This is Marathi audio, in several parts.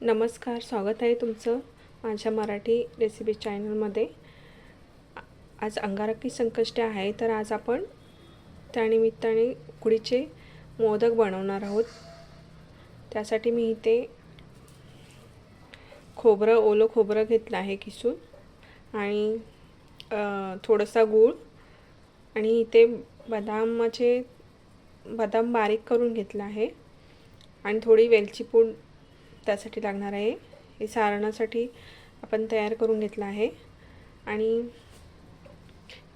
नमस्कार, स्वागत आहे तुमचं माझ्या मराठी रेसिपी चॅनलमध्ये। आज अंगारकी संकष्टी आहे, तर आज आपण त्यानिमित्ताने उकडीचे मोदक बनवणार आहोत। त्यासाठी मी इथे ओलं खोबरं घेतलं आहे किसून, आणि थोडासा गूळ, आणि इथे बदाम बारीक करून घेतला आहे, आणि थोडी वेलची पूड त्यासाठी लागणार आहे। हे सारणासाठी आपण तयार करून घेतला आहे। आणि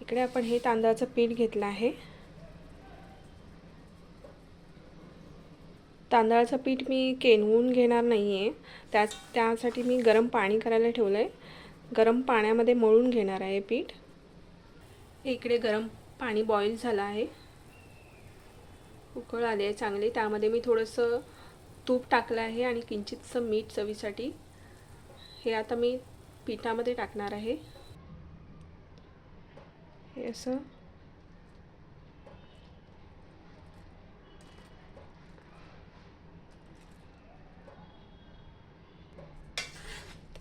इकडे आपण हे तांदळाचं पीठ घेतलं आहे। तांदळाचं पीठ मी केनवून घेणार नाही आहे, त्यासाठी मी गरम पाणी करायला ठेवलं आहे। गरम पाण्यामध्ये मळून घेणार आहे पीठ। इकडे गरम पाणी बॉईल झालं आहे, उकळ आले आहे चांगले। त्यामध्ये मी थोडंसं तूप टाकलं आहे आणि किंचितसं मीठ चवीसाठी। हे आता मी पिठामध्ये टाकणार आहे। हे असं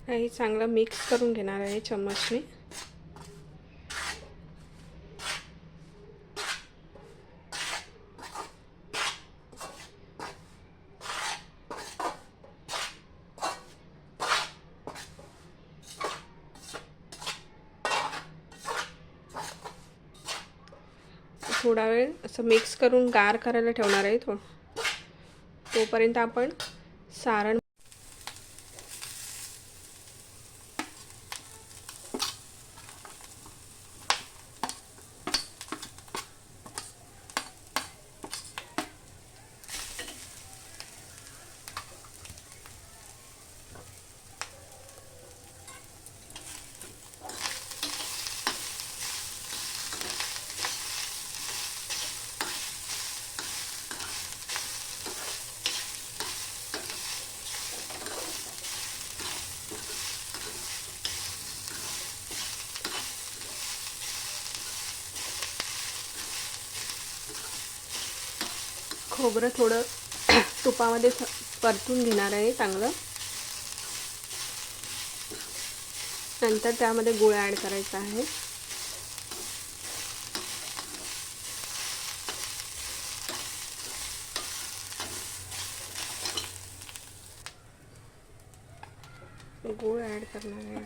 हे चांगलं मिक्स करून घेणार आहे चम्मचने। थोडा वेळ असं मिक्स करून गार करायला ठेवणार आहे। तोपर्यंत आपण सारण खोबरं थोडं तुपामध्ये परतून घेणार आहे चांगलं। नंतर त्यामध्ये गूळ ॲड करायचा आहे। गूळ ॲड करणार आहे।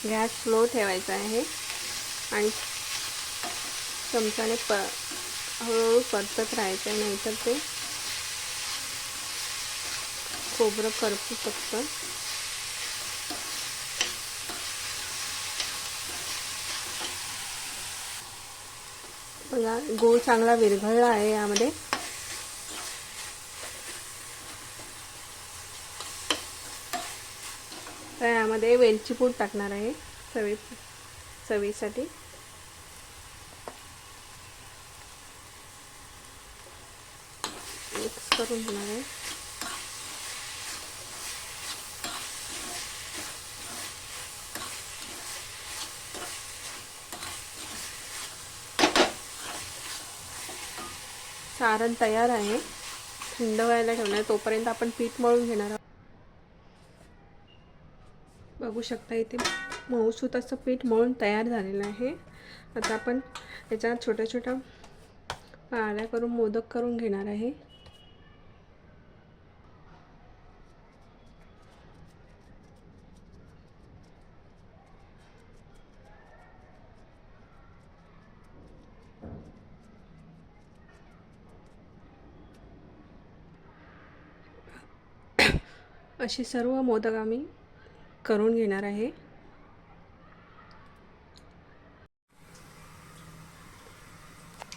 गॅस स्लो ठेवायचा आहे आणि चमच्याने हळूहळू परतत राहायचं आहे, नाहीतर ते खोबरं करपू शकतं। बघा, गूळ चांगला विरघळला आहे यामध्ये। तर यामध्ये वेलची पूड टाकणार आहे चवीसाठी। मिक्स करून घेणार आहे। सारण तयार आहे, थंड व्हायला ठेवणार। तोपर्यंत आपण पीठ मळून घेणार आहोत। बघू शकता इथे मऊसूत असं पीठ मळून तयार झालेलं आहे। आता आपण याच्या छोट्या छोट्या पाळ्या करून मोदक करून घेणार आहे। असे सर्व मोदक आम्ही करून घेणार आहे।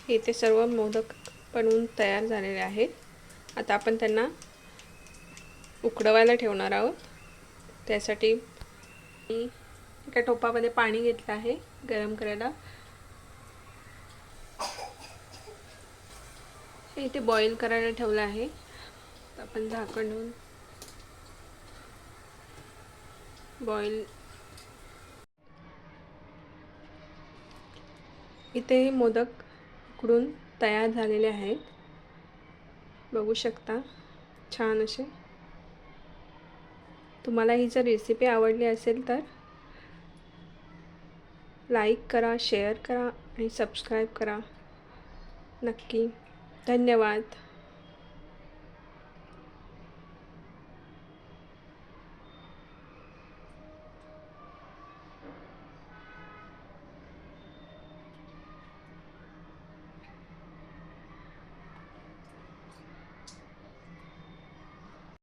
इथे सर्व मोदक बनवून तयार झालेले आहेत। आता आपण त्यांना उकडवायला ठेवणार आहोत. त्यासाठी एका टोपामध्ये पाणी घेतलं आहे गरम करायला. हे इथे बॉईल करायला ठेवलं आहे. आपण झाकण ठेवून बॉईल. इथे मोदक उकडून तयार झालेले आहेत, बघू शकता, छान असे. तुम्हाला ही जर रेसिपी आवडली असेल तर लाईक करा, शेअर करा आणि सबस्क्राईब करा नक्की. धन्यवाद.